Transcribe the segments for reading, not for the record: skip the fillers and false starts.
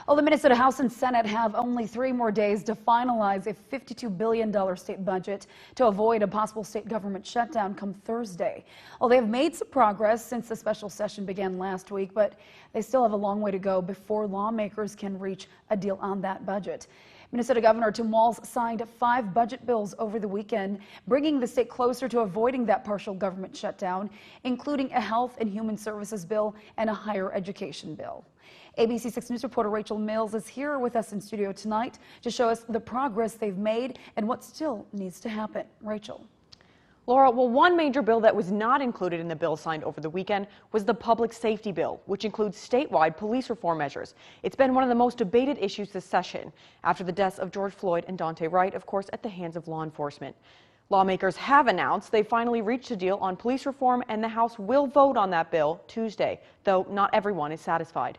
Well, the Minnesota House and Senate have only 3 more days to finalize a $52 billion state budget to avoid a possible state government shutdown come Thursday. Well, they've made some progress since the special session began last week, but they still have a long way to go before lawmakers can reach a deal on that budget. Minnesota Governor Walz signed 5 budget bills over the weekend, bringing the state closer to avoiding that partial government shutdown, including a health and human services bill and a higher education bill. ABC 6 News reporter Rachel Mills is here with us in studio tonight to show us the progress they've made and what still needs to happen. Rachel. Laura, well, one major bill that was not included in the bill signed over the weekend was the public safety bill, which includes statewide police reform measures. It's been one of the most debated issues this session after the deaths of George Floyd and Daunte Wright, of course, at the hands of law enforcement. Lawmakers have announced they finally reached a deal on police reform, and the House will vote on that bill Tuesday, though not everyone is satisfied.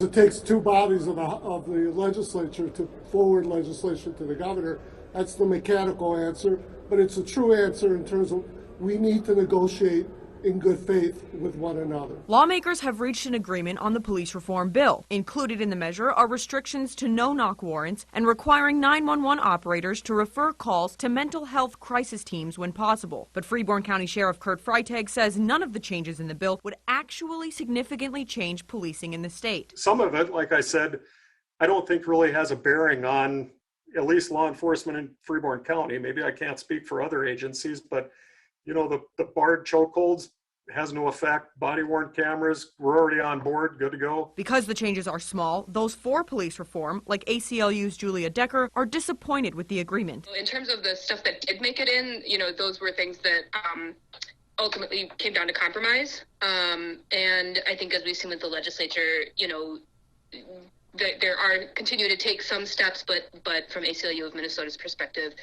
It takes 2 bodies of the legislature to forward legislation to the governor. That's the mechanical answer, but it's a true answer in terms of we need to negotiate in good faith with one another. Lawmakers have reached an agreement on the police reform bill. Included in the measure are restrictions to no knock warrants and requiring 911 operators to refer calls to mental health crisis teams when possible. But Freeborn County Sheriff Freitag says none of the changes in the bill would actually significantly change policing in the state. Some of it, like I said, I don't think really has a bearing on at least law enforcement in Freeborn County. Maybe I can't speak for other agencies, but you know, the barred chokeholds has no effect. Body-worn cameras, we're already on board, good to go. Because the changes are small, those for police reform, like ACLU's Julia Decker, are disappointed with the agreement. In terms of the stuff that did make it in, you know, those were things that ultimately came down to compromise. And I think as we've seen with the legislature, you know, there are continue to take some steps, but from ACLU of Minnesota's perspective,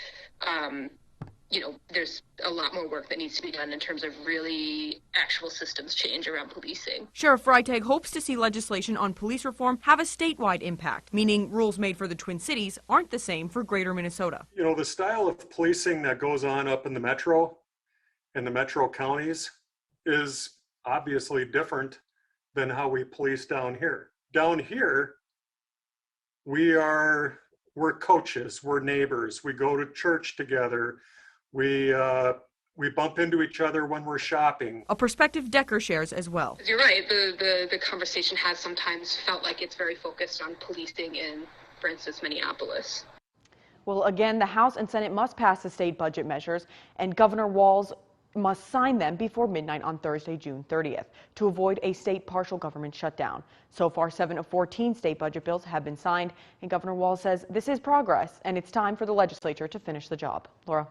you know, there's a lot more work that needs to be done in terms of really actual systems change around policing. Sheriff Freitag hopes to see legislation on police reform have a statewide impact, meaning rules made for the Twin Cities aren't the same for greater Minnesota. You know, the style of policing that goes on up in the metro and the metro counties is obviously different than how we police down here. Down here, we're coaches, we're neighbors, we go to church together. We bump into each other when we're shopping. A perspective Decker shares as well. You're right. The conversation has sometimes felt like it's very focused on policing in, for instance, Minneapolis. Well, again, the House and Senate must pass the state budget measures, and Governor Walz must sign them before midnight on Thursday, June 30th, to avoid a state partial government shutdown. So far, 7 of 14 state budget bills have been signed, and Governor Walz says this is progress, and it's time for the legislature to finish the job. Laura.